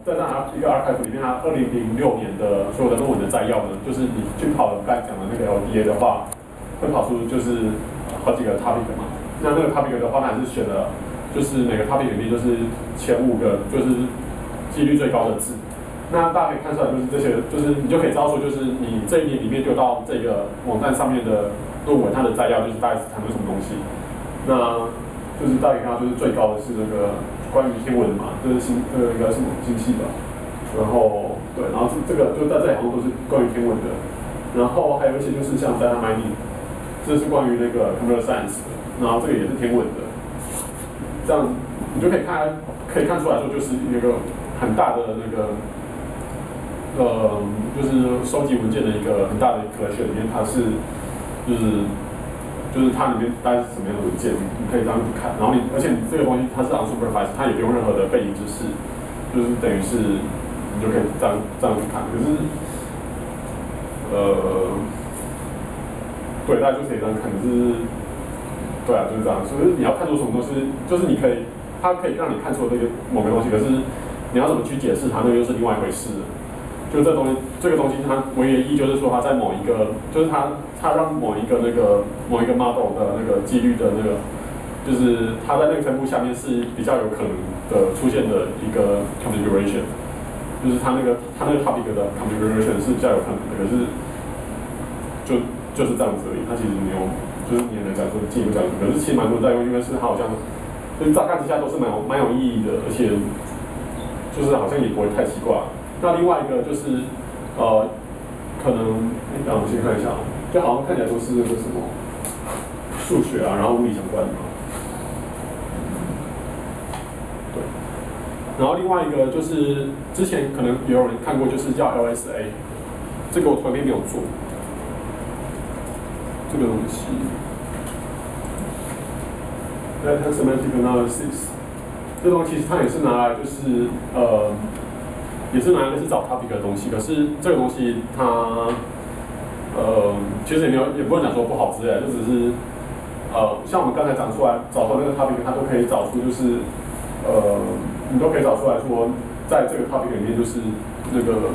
在它一个 archive 里面，它2006年的所有的论文的摘要呢，就是你去跑了刚才讲的那个 LDA 的话，会跑出就是好几个 topic 嘛。那个 topic 的话，它还是选了就是每个 topic 里面就是前5个就是几率最高的字。那大家可以看出来，就是这些，就是你就可以知道说，就是你这一年里面就到这个网站上面的论文，它的摘要就是大概是谈论什么东西。那就是大家可以看到，就是最高的是这个关于天文嘛，这个应该是什么星系吧。然后对，然后这个就在这里好像都是关于天文的。然后还有一些就是像 data mining， 这是关于那个 computer science 的，然后这个也是天文的。这样你就可以看出来说，就是一个很大的那个。就是收集文件的一个很大的 collection 里面，它是就是它里面大概是什么样的文件，你可以这样去看。然后而且你这个东西它是 unsupervised， 它也不用任何的背景知识，就是等于是你就可以这样去看。可是对，大家就可以这样看。可是对啊，就是这样。所以你要看出什么东西，就是它可以让你看出这个某个东西，可是你要怎么去解释它，那又是另外一回事了。就这个东西，它唯一的意义就是说，它在某一个，就是它让某一个 model 的那个几率的那个，就是它在那个分布下面是比较有可能的出现的一个 configuration， 就是它那个 topic 的 configuration 是比较有可能的，可是就是这样子而已，它其实没有，就是你也能讲说进一步讲，可是其实蛮多人在用，因为是它好像，就是乍看之下都是蛮有意义的，而且就是好像也不会太奇怪。那另外一个就是，可能，让我们先看一下，就好像看起来都是那个什么数学啊，然后物理相关的嘛。对。然后另外一个就是之前可能也有人看过，就是叫 LSA， 这个我团队没有做，这个东西 ，Data Semantic Analysis， 这东西其实它也是拿来就是也是拿来是找 topic 的东西，可是这个东西它，其实也不能讲说不好之类的，就只是，像我们刚才找出那个 topic， 它都可以找出就是，你都可以找出来说，在这个 topic 里面就是那个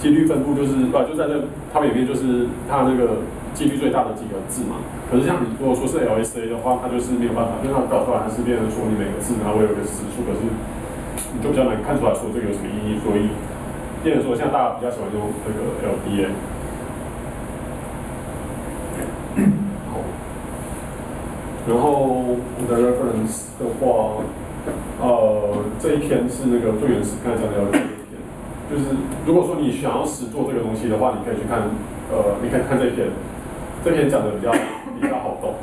几率分布就是就在这个 topic 里面就是它那个几率最大的几个字嘛。可是像你如果说是 LSA 的话，它就是没有办法，因为它搞出来它是变成说你每个字然后会有个时数，可是你就比较难看出来说这个有什么意义，所以变成说现在大家比较喜欢用这个 LDA。好，然后我的 reference 的话，这一篇是那个最原始刚才讲的 LDA 一篇，就是如果说你想要实做这个东西的话，你可以去看，你可以看这篇讲的比较好懂，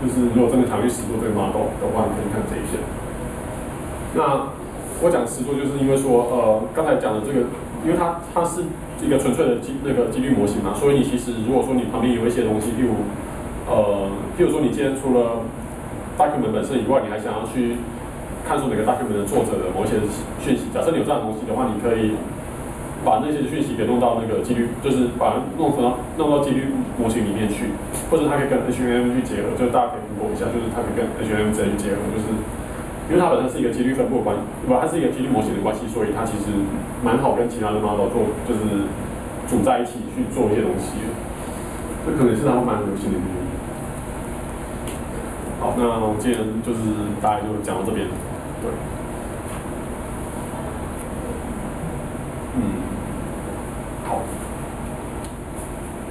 就是如果真的想去实做这个 model 的话，你可以看这一篇。那我讲实作，就是因为说，刚才讲的这个，因为它是一个纯粹的几率模型嘛，所以你其实如果说你旁边有一些东西，譬如说你今天除了 document 本身以外，你还想要去看出每个 document 的作者的某些讯息，假设你有这样的东西的话，你可以把那些讯息给弄到那个几率，就是把它弄到几率模型里面去，或者它可以跟 HMM 去结合，就是大家可以 Google 一下，就是它可以跟 HMM 直接去结合，就是。因为它本身是一个几率分布的它是一个几率模型的关系，所以它其实蛮好跟其他的 model 就是组在一起去做一些东西的。这可能是他们蛮流行的原因。好，那我们今天就是大概就讲到这边，对。好，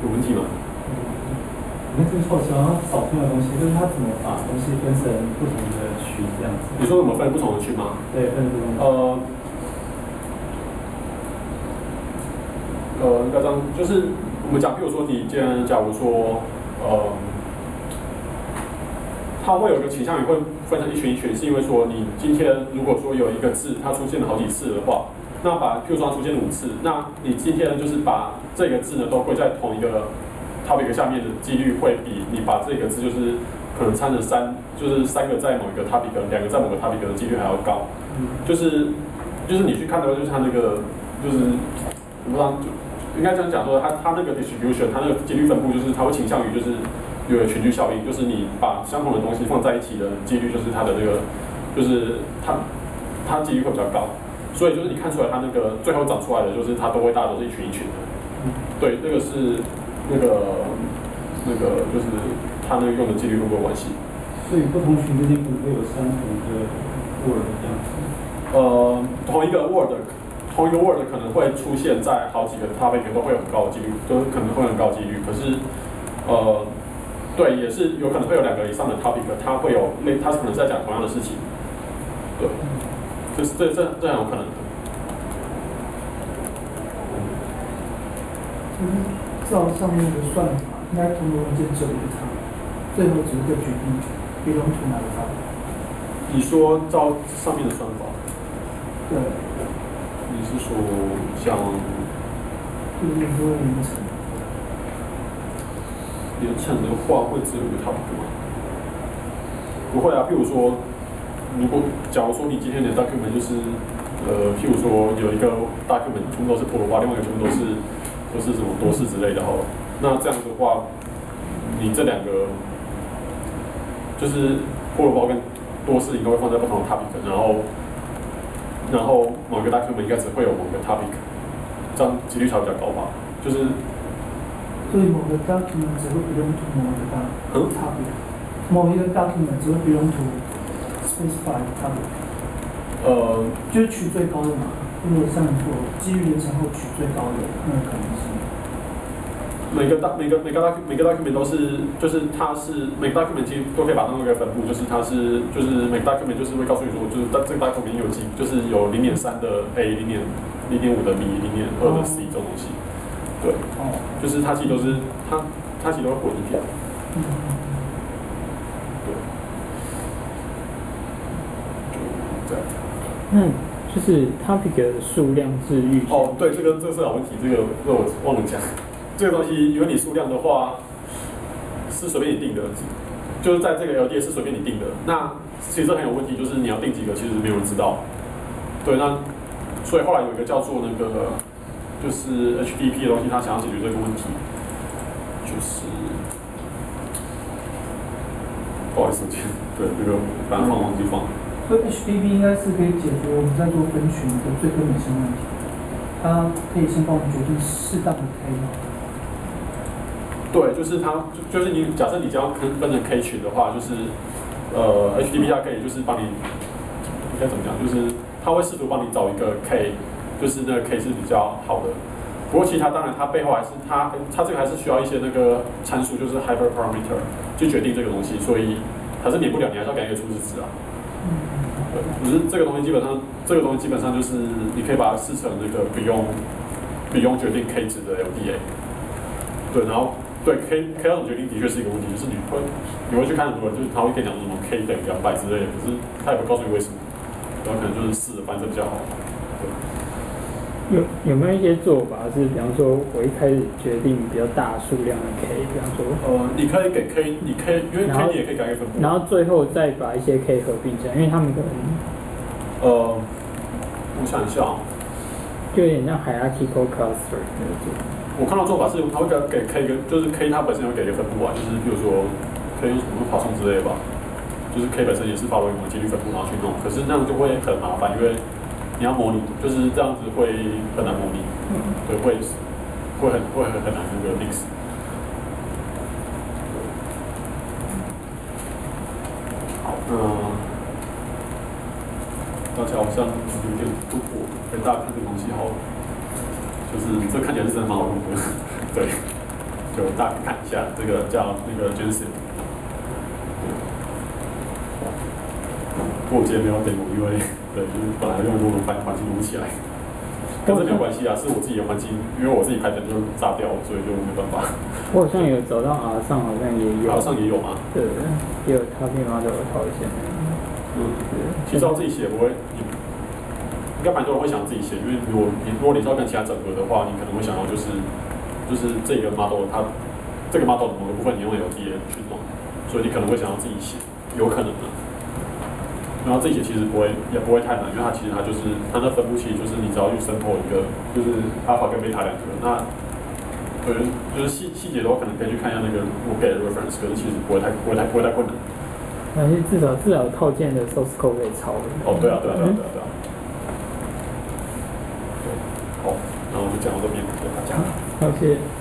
有问题吗？那这个错想要找出来的东西，就是它怎么把东西分成不同的区这样子？你说怎么分不同的区吗？对，分不同的。应该这样，就是我们讲，比如说你既然假如说，它会有一个倾向于会分成一群一群，是因为说你今天如果说有一个字它出现了好几次的话，那譬如说它出现5次，那你今天就是把这个字呢都归在同一个 topic 下面的几率会比你把这个字就是可能掺着就是3个在某一个 topic， 2个在某个 topic 的几率还要高。就是你去看的话，就是它那个就是我不知道，应该这样讲说，它那个 distribution， 它那个几率分布就是它会倾向于就是有个群聚效应，就是你把相同的东西放在一起的几率，就是它的那个就是它它几率会比较高。所以就是你看出来它那个最后长出来的，就是它大家都是一群一群的。对，那个是那个就是它那个用的几率会不会有关系？所以不同群之间不会有相同的 word 这样子。同一个 word 可能会出现在好几个 topic 都会有很高的几率，都可能会很高几率。可是对，也是有可能会有2个以上的 topic， 它可能在讲同样的事情。对，就是这样有可能的。照上面的算法，应该同个文件只有一个它，最后只是个决定belong to哪个它。你说照上面的算法？对。你是说像？就是说连成。连成的话会只有一个 topic 吗？不会啊，譬如说，假如说你今天的 document 就是，譬如说有一个 document 全部都是菠萝花，另外一个全部都是什么多式之类的好了，那这样的话，你这2个就是菠萝包跟多式应该会放在不同的 topic， 然后某个 document 应该只会有某个 topic， 这样几率才比较高吧？就是。所以某个 document 只会 belong to 某个 topic， 某一个 document 只会 belong to specified topic。就是取最高的嘛。如果像你说基于连成后取最高的那个可能性。每个 document 都是，就是它是每个 document 其实都可以把它弄一个分布，就是它是就是每个 document 就是会告诉你说，就是这个 document 就是有0.3的 A， 0.5的 B， 0.2的 C 这种东西。对，就是它其实都是它其实都会混一片。对。就是 topic 的数量是预先。对，这个是好问题，这个我忘了讲。这个东西，因为你数量的话是随便你定的，就是在这个 LDA 是随便你定的。那其实这很有问题，就是你要定几个，其实没有人知道。对，那所以后来有一个叫做那个。就是 HTTP 的东西，它想要解决这个问题，就是不好意思，对这个反正忘记放。所以 HTTP 应该是可以解决我们在做分群的最根本性问题。它可以先帮我们决定适当的 K 吗？对，就是它，就是你假设你只要分成 K 群的话，就是HTTP 它可以就是帮你应该怎么讲，就是它会试图帮你找一个 K。就是那个 K 是比较好的，不过其他当然它背后还是它这个还是需要一些那个参数，就是 hyperparameter 去决定这个东西，所以还是免不了你还是要改一个初始值啊。对，只是这个东西基本上就是你可以把它视成那个不用决定 K 值的 LDA。对，然后对 K 那种决定的确是一个问题，就是你会去看很多人，就是他会跟你讲什么 K 等于200之类的，可是他也不告诉你为什么，然后可能就是试着翻这比较好。有没有一些做法是，比方说我一开始决定比较大数量的 K， 比方说你可以给 K， 因为 K 你也可以改一个分布，然后最后再把一些 K 合并起来，因为他们可能我想一下就有点像 hierarchical cluster 那个做法。我看到做法是，他会给 K 就是 K 它本身会给一个分布啊，就是比如说 K 用什么跑送之类的吧，就是 K 本身也是发挥某几率分布然后去弄，可是那样就会很麻烦，因为你要模拟，就是这样子会很难模拟，对，会很难那个 mix。好，大家好像有点不妥，给大家看这个东西好了，就是这看起来是真的蛮好用的，对，就大家看一下，这个叫那个 Genesis。不过我今天没有 demo， 因为对，就是本来用录环境录不起来，跟这没有关系啊，是我自己的环境，因为我自己拍的就炸掉了，所以就没办法。我好像有找到 R 上好像也有， R 上也有吗？对，也有他片嘛，都有套一些。其实要自己写不会，应该蛮多人会想自己写，因为如果你是要跟其他整合的话，你可能会想要就是这个 model 它这个 model 的某个部分你用 LDA 去弄，所以你可能会想要自己写，有可能的。然后这些其实也不会太难，因为它其实就是它的分布器，就是你只要去sample一个，就是 alpha 跟 beta 2个，那对，就是细节的话，可能可以去看一下那个我给的 reference， 可是其实不会太困难。但是至少套件的 source code 可以抄的。对啊。好，那我就讲到这边，谢谢大家。好，谢谢。